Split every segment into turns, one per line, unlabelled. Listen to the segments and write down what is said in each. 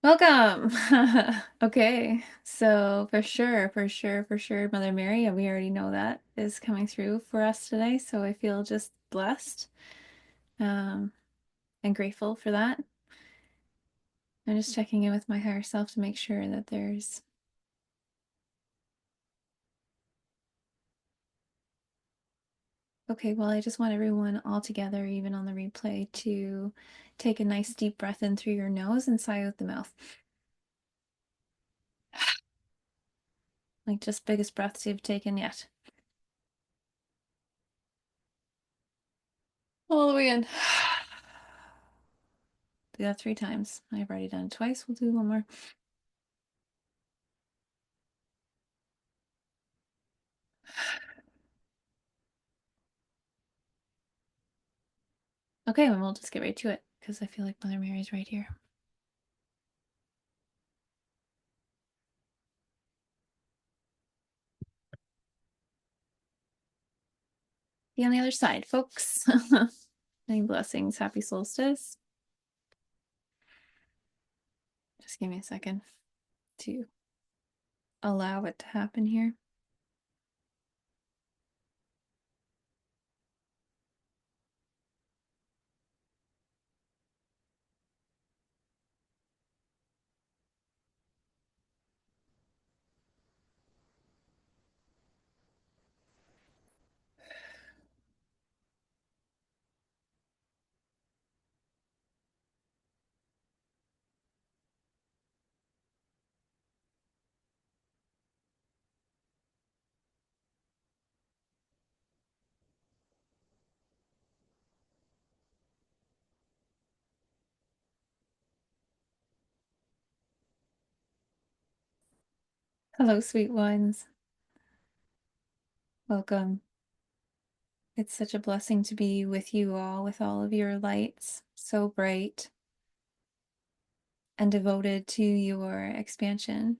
Welcome. Okay, so for sure, Mother Mary, we already know that is coming through for us today. So I feel just blessed, um, and grateful for that. I'm just checking in with my higher self to make sure that there's okay. Well, I just want everyone all together, even on the replay, to take a nice deep breath in through your nose and sigh out the mouth. Like just biggest breaths you've taken yet. All the way in. Do that 3 times. I've already done it twice. We'll do one more. Okay, then we'll just get right to it because I feel like Mother Mary's right here. See you on the other side, folks. Many blessings. Happy solstice. Just give me a second to allow it to happen here. Hello, sweet ones. Welcome. It's such a blessing to be with you all, with all of your lights, so bright and devoted to your expansion.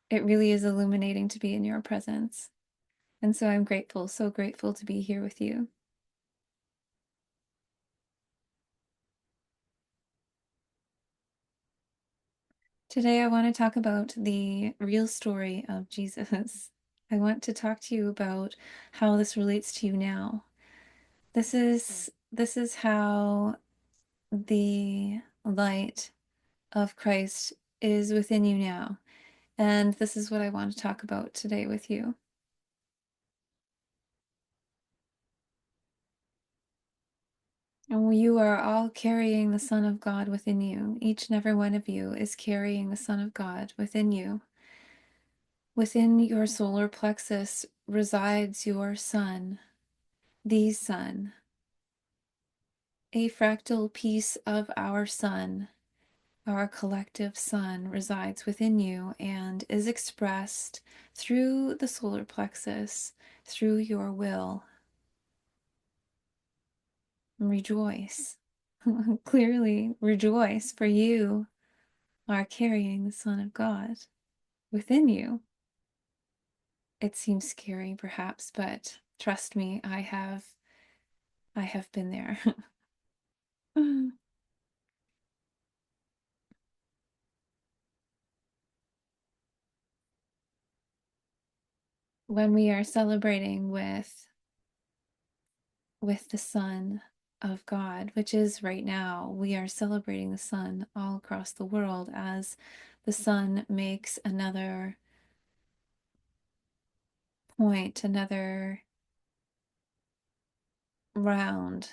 It really is illuminating to be in your presence. And so I'm grateful, so grateful to be here with you. Today, I want to talk about the real story of Jesus. I want to talk to you about how this relates to you now. This is how the light of Christ is within you now. And this is what I want to talk about today with you. And you are all carrying the Son of God within you. Each and every one of you is carrying the Son of God within you. Within your solar plexus resides your Son, the Son. A fractal piece of our Sun, our collective Sun, resides within you and is expressed through the solar plexus, through your will. Rejoice. Clearly, rejoice, for you are carrying the Son of God within you. It seems scary, perhaps, but trust me, I have been there. When we are celebrating with the Son of God, which is right now, we are celebrating the sun all across the world as the sun makes another point, another round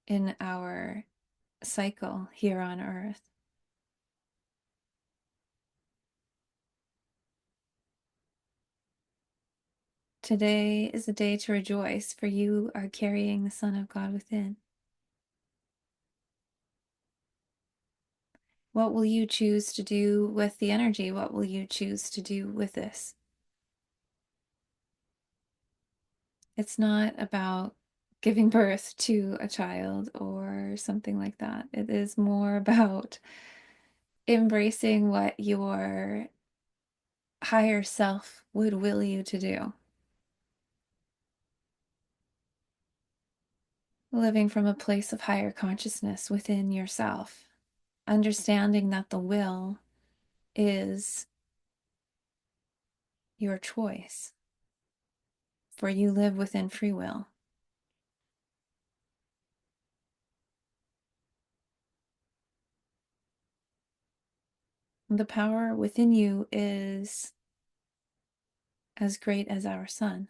in our cycle here on Earth. Today is a day to rejoice, for you are carrying the Son of God within. What will you choose to do with the energy? What will you choose to do with this? It's not about giving birth to a child or something like that. It is more about embracing what your higher self would will you to do. living from a place of higher consciousness within yourself, understanding that the will is your choice, for you live within free will. The power within you is as great as our sun.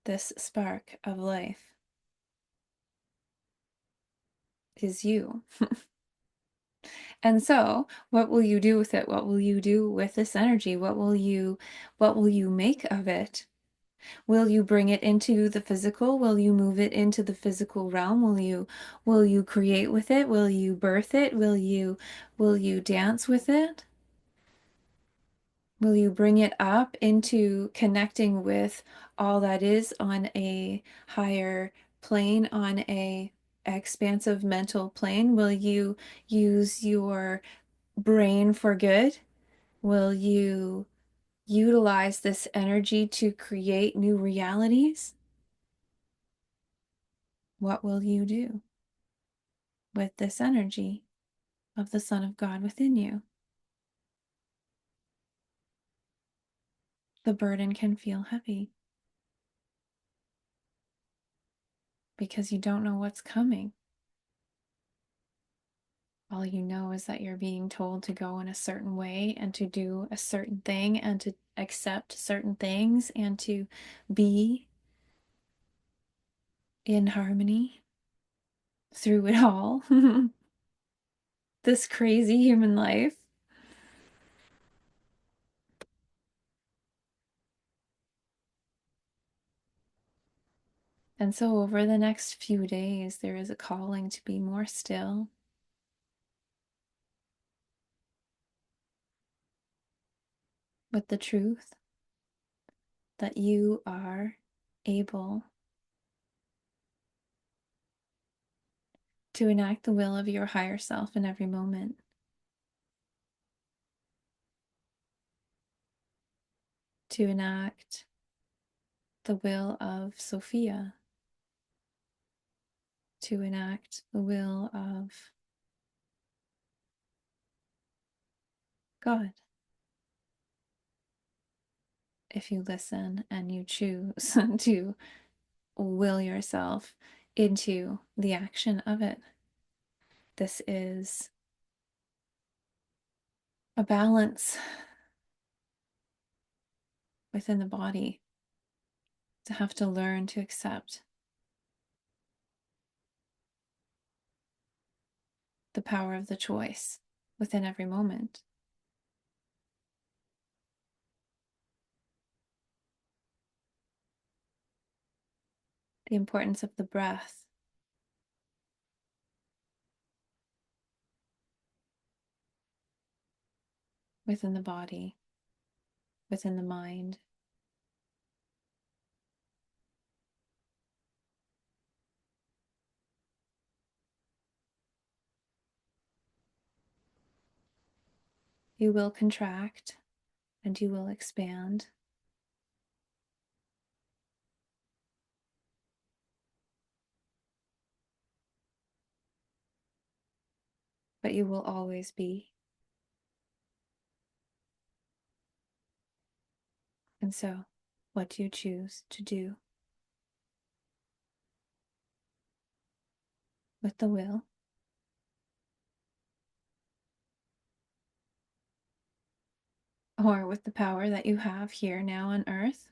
This spark of life is you. And so, what will you do with it? What will you do with this energy? What will you make of it? Will you bring it into the physical? Will you move it into the physical realm? Will you create with it? Will you birth it? Will you dance with it? Will you bring it up into connecting with all that is on a higher plane, on a expansive mental plane? Will you use your brain for good? Will you utilize this energy to create new realities? What will you do with this energy of the Son of God within you? The burden can feel heavy because you don't know what's coming. All you know is that you're being told to go in a certain way and to do a certain thing and to accept certain things and to be in harmony through it all. This crazy human life. And so, over the next few days, there is a calling to be more still, with the truth that you are able to enact the will of your higher self in every moment, to enact the will of Sophia, to enact the will of God. If you listen and you choose to will yourself into the action of it, this is a balance within the body to have to learn to accept the power of the choice within every moment. The importance of the breath within the body, within the mind. You will contract and you will expand. But you will always be. And so, what do you choose to do with the will? Or with the power that you have here now on earth?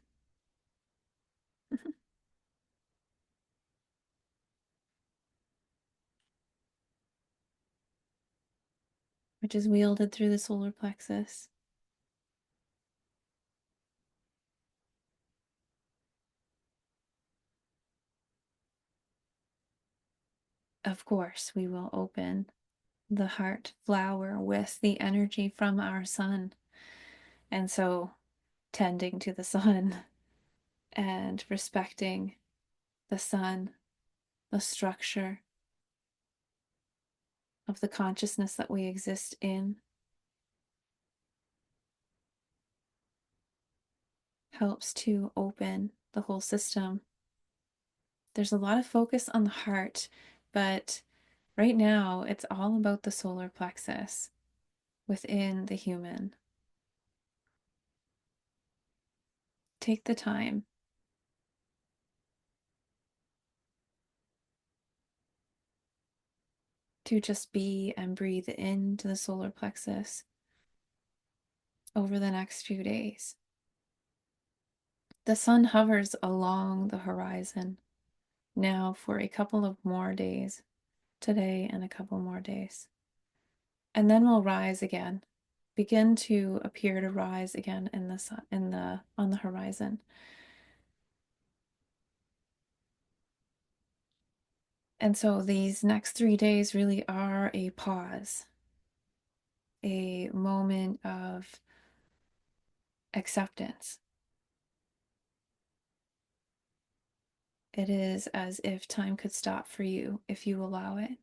Which is wielded through the solar plexus. Of course, we will open the heart flower with the energy from our sun. And so, tending to the sun and respecting the sun, the structure of the consciousness that we exist in, helps to open the whole system. There's a lot of focus on the heart, but right now it's all about the solar plexus within the human. Take the time to just be and breathe into the solar plexus over the next few days. The sun hovers along the horizon now for a couple of more days, today and a couple more days. And then we'll rise again, begin to appear to rise again in the sun, on the horizon. And so these next 3 days really are a pause, a moment of acceptance. It is as if time could stop for you if you allow it.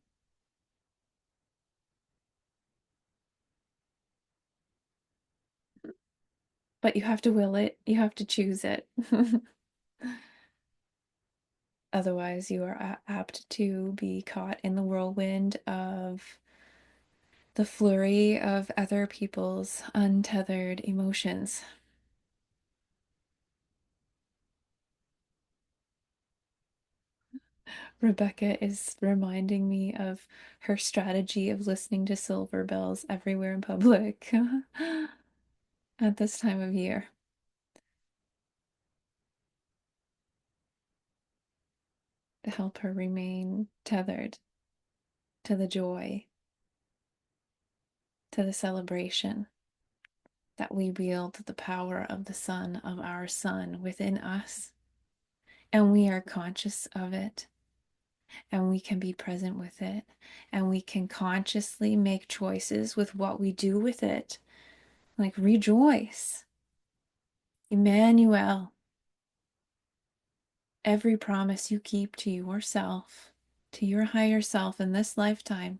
But you have to will it, you have to choose it. Otherwise, you are apt to be caught in the whirlwind of the flurry of other people's untethered emotions. Rebecca is reminding me of her strategy of listening to silver bells everywhere in public at this time of year to help her remain tethered to the joy, to the celebration that we wield the power of the Son of our Son within us, and we are conscious of it, and we can be present with it, and we can consciously make choices with what we do with it. Like, rejoice. Emmanuel, every promise you keep to yourself, to your higher self in this lifetime,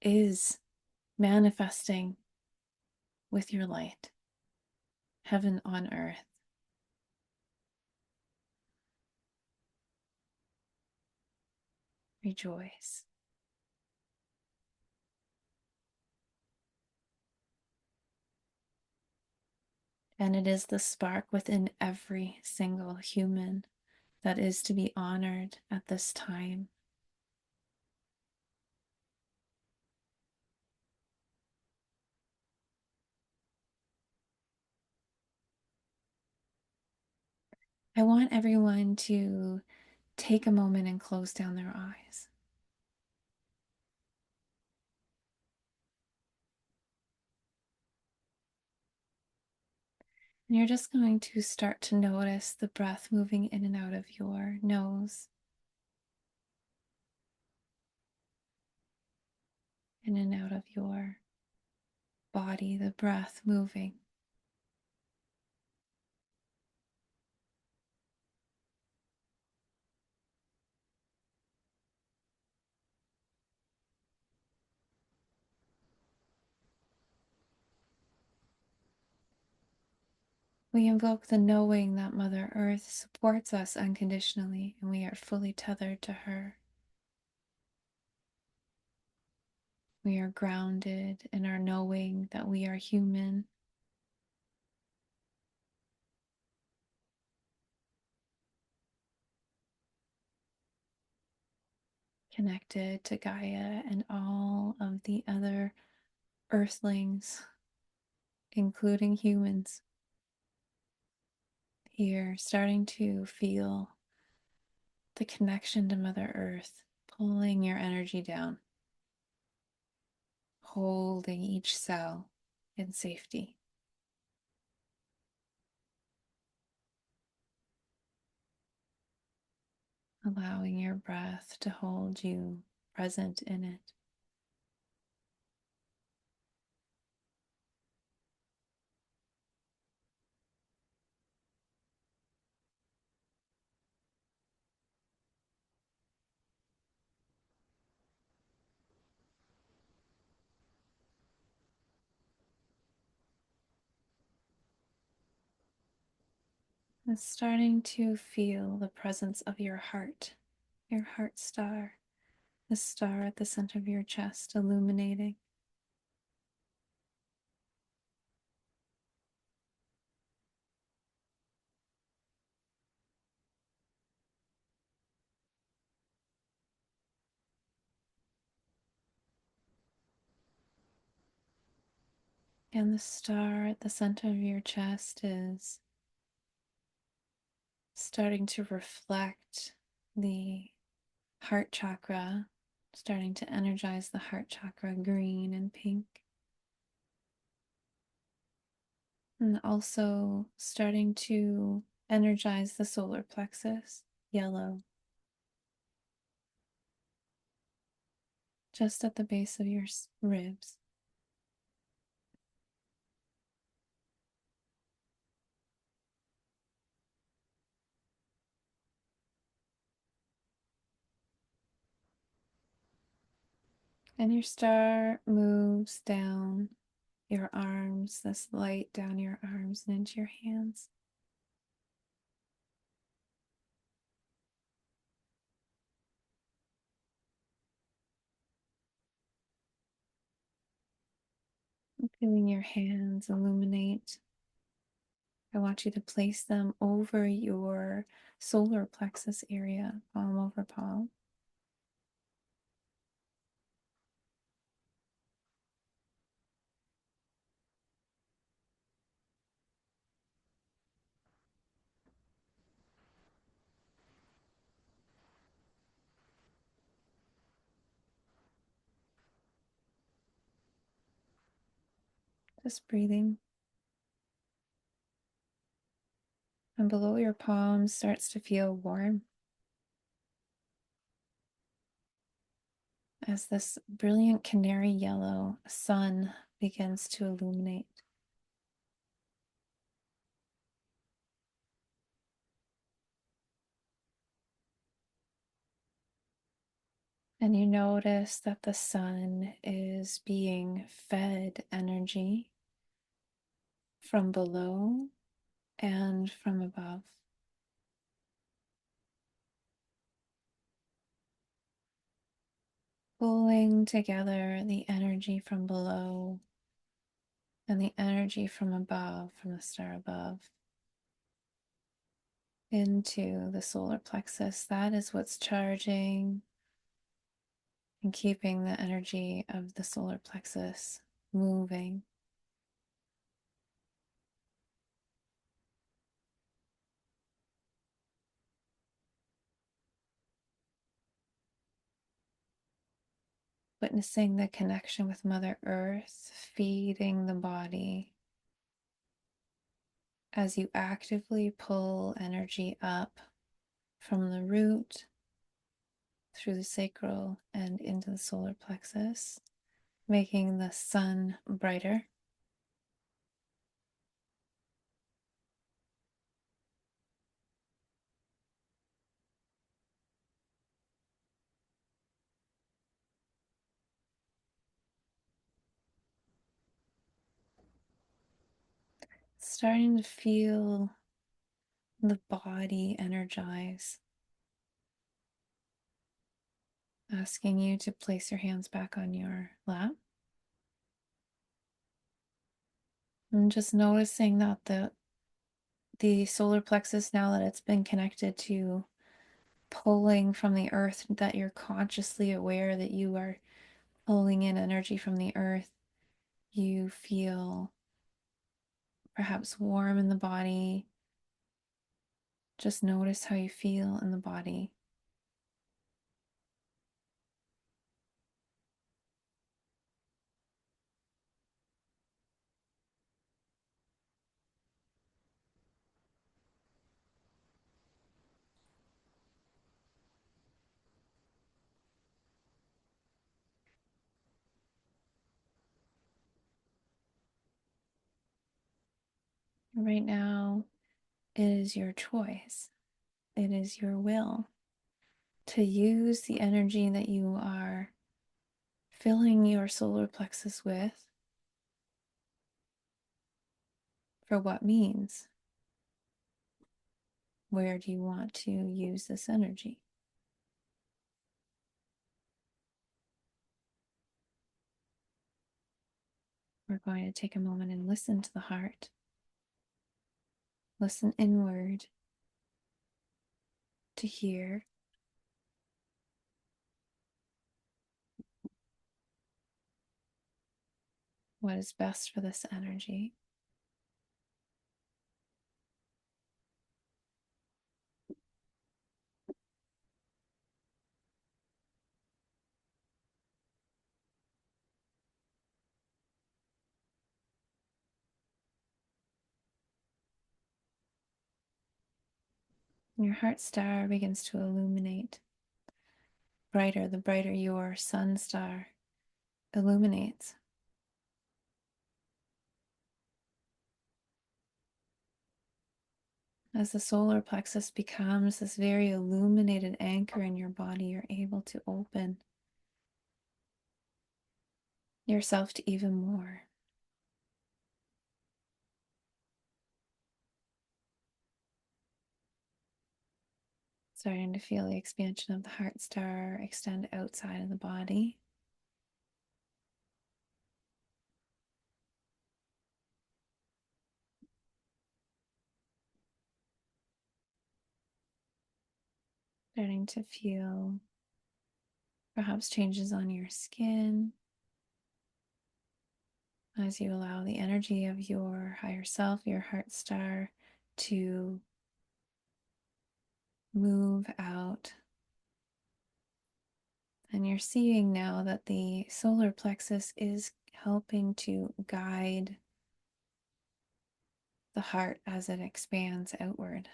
is manifesting with your light, heaven on earth. Rejoice. And it is the spark within every single human that is to be honored at this time. I want everyone to take a moment and close down their eyes. And you're just going to start to notice the breath moving in and out of your nose, in and out of your body, the breath moving. We invoke the knowing that Mother Earth supports us unconditionally and we are fully tethered to her. We are grounded in our knowing that we are human. Connected to Gaia and all of the other earthlings, including humans. Here, starting to feel the connection to Mother Earth, pulling your energy down, holding each cell in safety, allowing your breath to hold you present in it. And starting to feel the presence of your heart star, the star at the center of your chest, illuminating. And the star at the center of your chest is starting to reflect the heart chakra, starting to energize the heart chakra, green and pink. And also starting to energize the solar plexus, yellow, just at the base of your ribs. And your star moves down your arms, this light down your arms and into your hands. Feeling your hands illuminate. I want you to place them over your solar plexus area, palm over palm. Just breathing. And below your palms starts to feel warm as this brilliant canary yellow sun begins to illuminate. And you notice that the sun is being fed energy from below and from above, pulling together the energy from below and the energy from above, from the star above, into the solar plexus. That is what's charging and keeping the energy of the solar plexus moving. Witnessing the connection with Mother Earth, feeding the body as you actively pull energy up from the root through the sacral and into the solar plexus, making the sun brighter. Starting to feel the body energize, asking you to place your hands back on your lap. And just noticing that the solar plexus, now that it's been connected to pulling from the earth, that you're consciously aware that you are pulling in energy from the earth. You feel perhaps warm in the body. Just notice how you feel in the body. Right now, it is your choice. It is your will to use the energy that you are filling your solar plexus with for what means. Where do you want to use this energy? We're going to take a moment and listen to the heart. Listen inward to hear what is best for this energy. Your heart star begins to illuminate brighter, the brighter your sun star illuminates. As the solar plexus becomes this very illuminated anchor in your body, you're able to open yourself to even more. Starting to feel the expansion of the heart star extend outside of the body. Starting to feel perhaps changes on your skin as you allow the energy of your higher self, your heart star, to move out. And you're seeing now that the solar plexus is helping to guide the heart as it expands outward.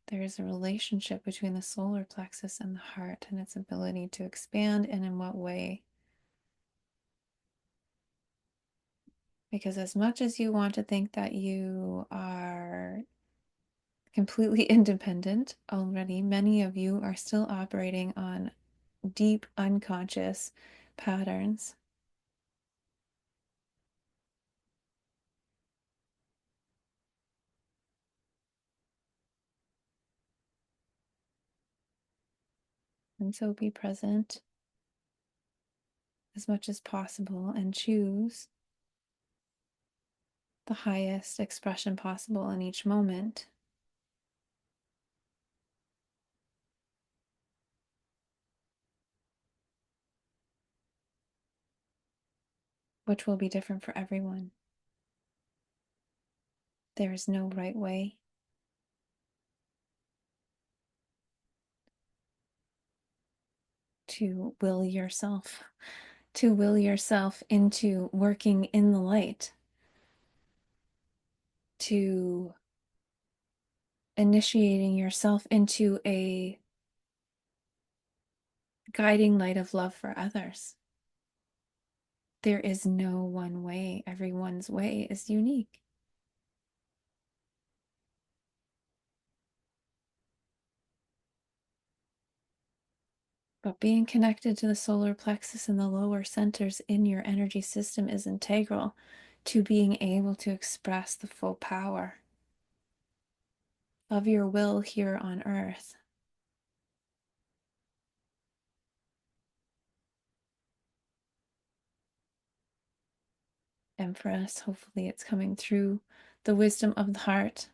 There is a relationship between the solar plexus and the heart and its ability to expand, and in what way. Because as much as you want to think that you are completely independent already, many of you are still operating on deep unconscious patterns. And so be present as much as possible and choose the highest expression possible in each moment. Which will be different for everyone. There is no right way. To will yourself into working in the light, to initiating yourself into a guiding light of love for others. There is no one way. Everyone's way is unique. But being connected to the solar plexus and the lower centers in your energy system is integral to being able to express the full power of your will here on earth. And for us, hopefully it's coming through the wisdom of the heart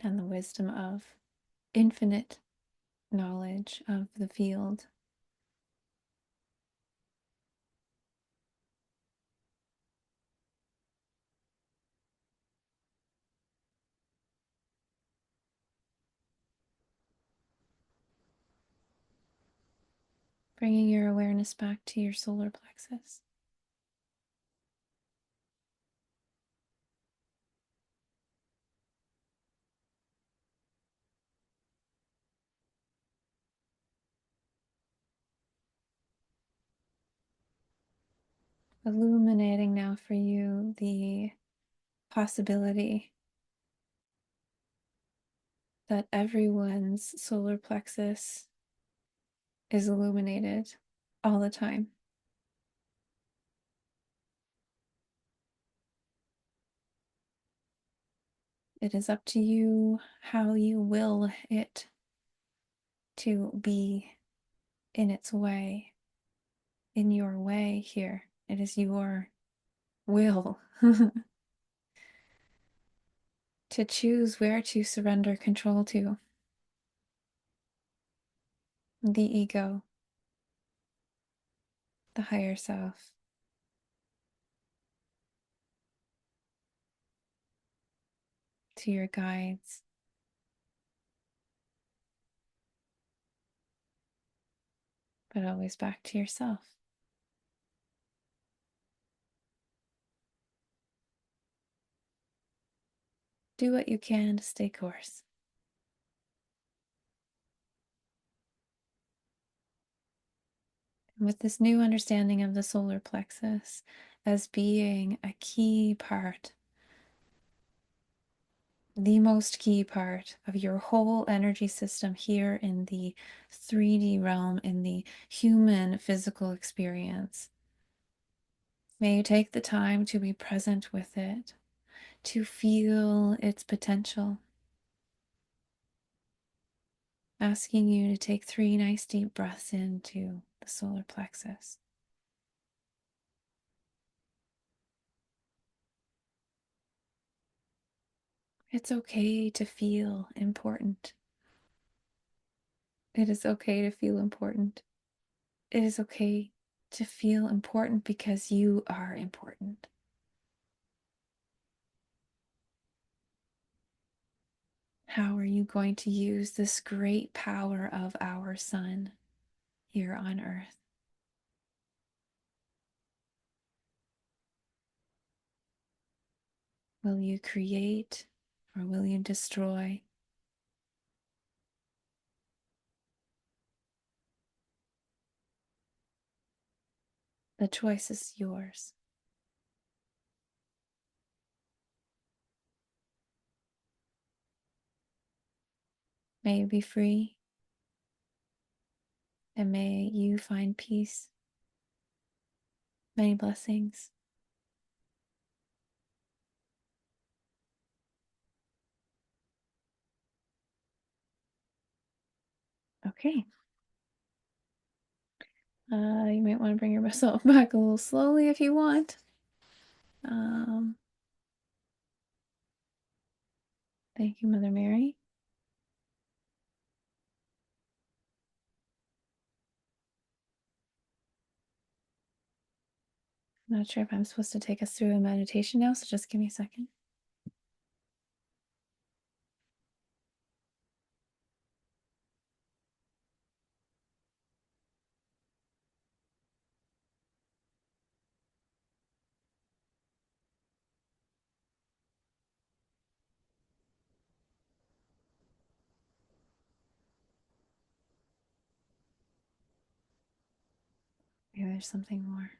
and the wisdom of infinite knowledge of the field. Bringing your awareness back to your solar plexus. Illuminating now for you the possibility that everyone's solar plexus is illuminated all the time. It is up to you how you will it to be in its way, in your way here. It is your will to choose where to surrender control to. The ego, the higher self, to your guides, but always back to yourself. Do what you can to stay course. And with this new understanding of the solar plexus as being a key part, the most key part of your whole energy system here in the 3D realm, in the human physical experience, may you take the time to be present with it, to feel its potential. Asking you to take 3 nice deep breaths into the solar plexus. It's okay to feel important. It is okay to feel important. It is okay to feel important because you are important. How are you going to use this great power of our sun here on earth? Will you create or will you destroy? The choice is yours. May you be free and may you find peace. Many blessings. Okay. You might want to bring yourself back a little slowly if you want. Um, Thank you, Mother Mary. I'm not sure if I'm supposed to take us through a meditation now, so just give me a second. Maybe there's something more.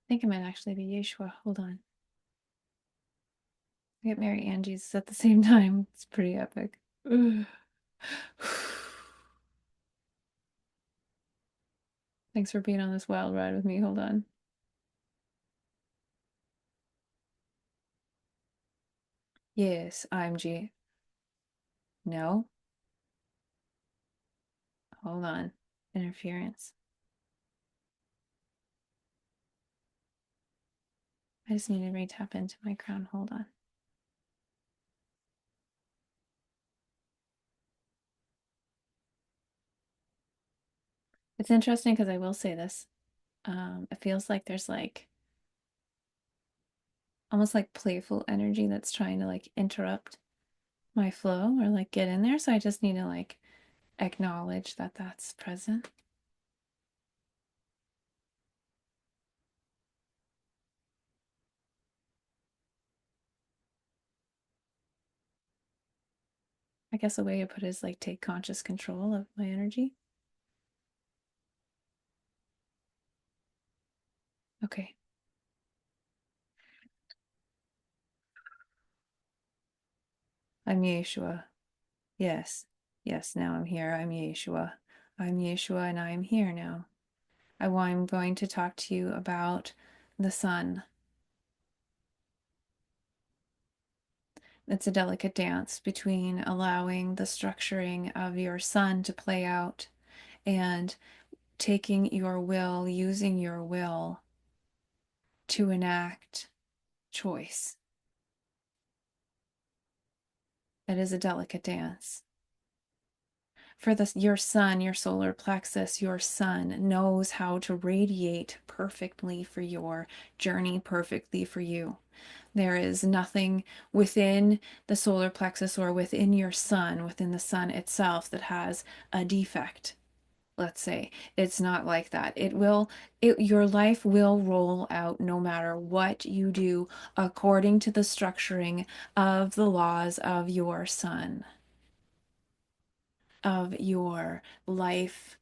I think it might actually be Yeshua. Hold on. I get Mary and Jesus at the same time. It's pretty epic. Thanks for being on this wild ride with me. Hold on. Yes, I'm G. No. Hold on. Interference. I just need to re-tap into my crown. Hold on. It's interesting because I will say this. It feels like there's like almost like playful energy that's trying to like interrupt my flow or like get in there. So I just need to like acknowledge that that's present. I guess a way to put it is like take conscious control of my energy. Okay. I'm Yeshua. Yes. Yes, now I'm here. I'm Yeshua. I'm Yeshua and I am here now. I'm going to talk to you about the sun. It's a delicate dance between allowing the structuring of your sun to play out and taking your will, using your will to enact choice. It is a delicate dance. For your sun, your solar plexus, your sun knows how to radiate perfectly for your journey, perfectly for you. There is nothing within the solar plexus or within your sun, within the sun itself, that has a defect. Let's say it's not like that. Your life will roll out no matter what you do according to the structuring of the laws of your sun, of your life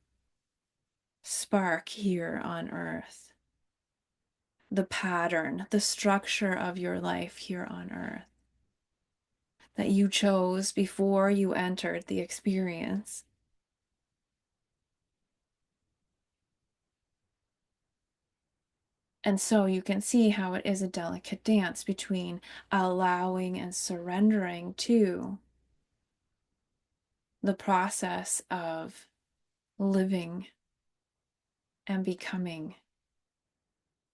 spark here on earth, the pattern, the structure of your life here on earth that you chose before you entered the experience. And so you can see how it is a delicate dance between allowing and surrendering to the process of living and becoming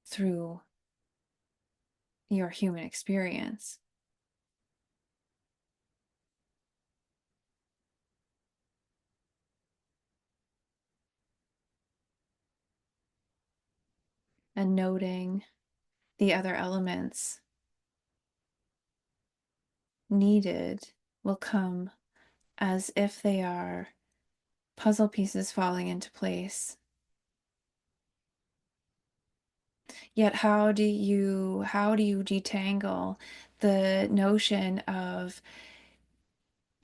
through your human experience. And noting the other elements needed will come as if they are puzzle pieces falling into place. Yet how do you detangle the notion of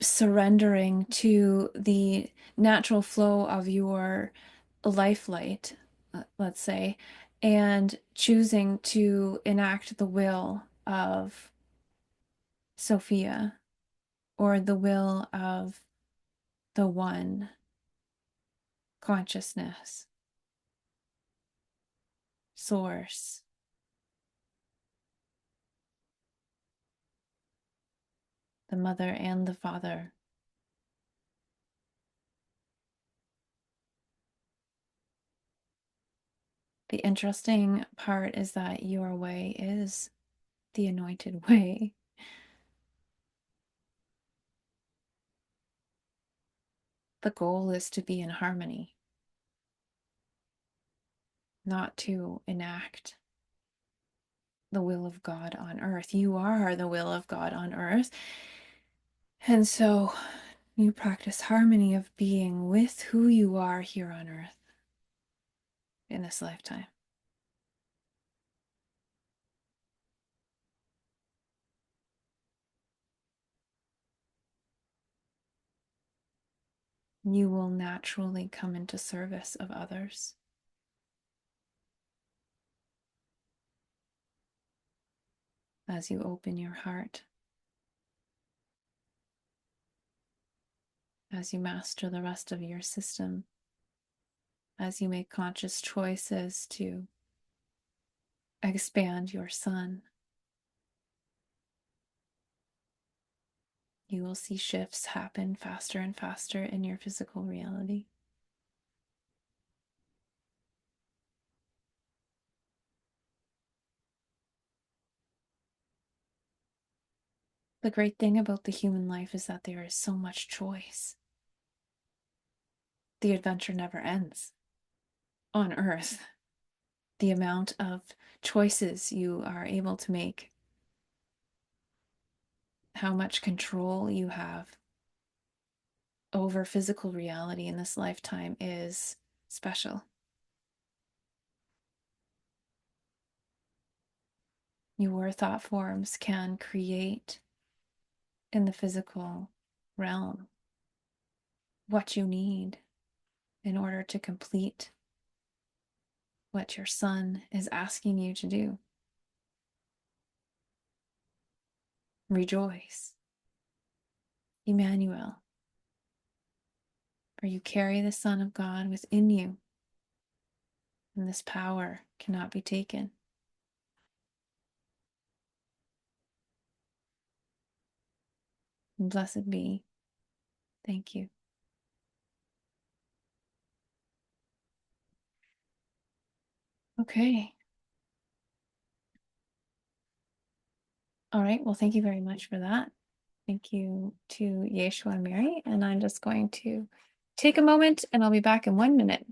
surrendering to the natural flow of your life light, let's say, and choosing to enact the will of Sophia or the will of the one consciousness, source, the mother and the father. The interesting part is that your way is the anointed way. The goal is to be in harmony, not to enact the will of God on earth. You are the will of God on earth. And so you practice harmony of being with who you are here on earth in this lifetime. You will naturally come into service of others as you open your heart, as you master the rest of your system, as you make conscious choices to expand your sun. You will see shifts happen faster and faster in your physical reality. The great thing about the human life is that there is so much choice. The adventure never ends on Earth. The amount of choices you are able to make, how much control you have over physical reality in this lifetime is special. Your thought forms can create in the physical realm what you need in order to complete what your sun is asking you to do. Rejoice. Emmanuel. For you carry the Son of God within you, and this power cannot be taken. And blessed be. Thank you. Okay. All right. Well, thank you very much for that. Thank you to Yeshua and Mary. And I'm just going to take a moment and I'll be back in 1 minute.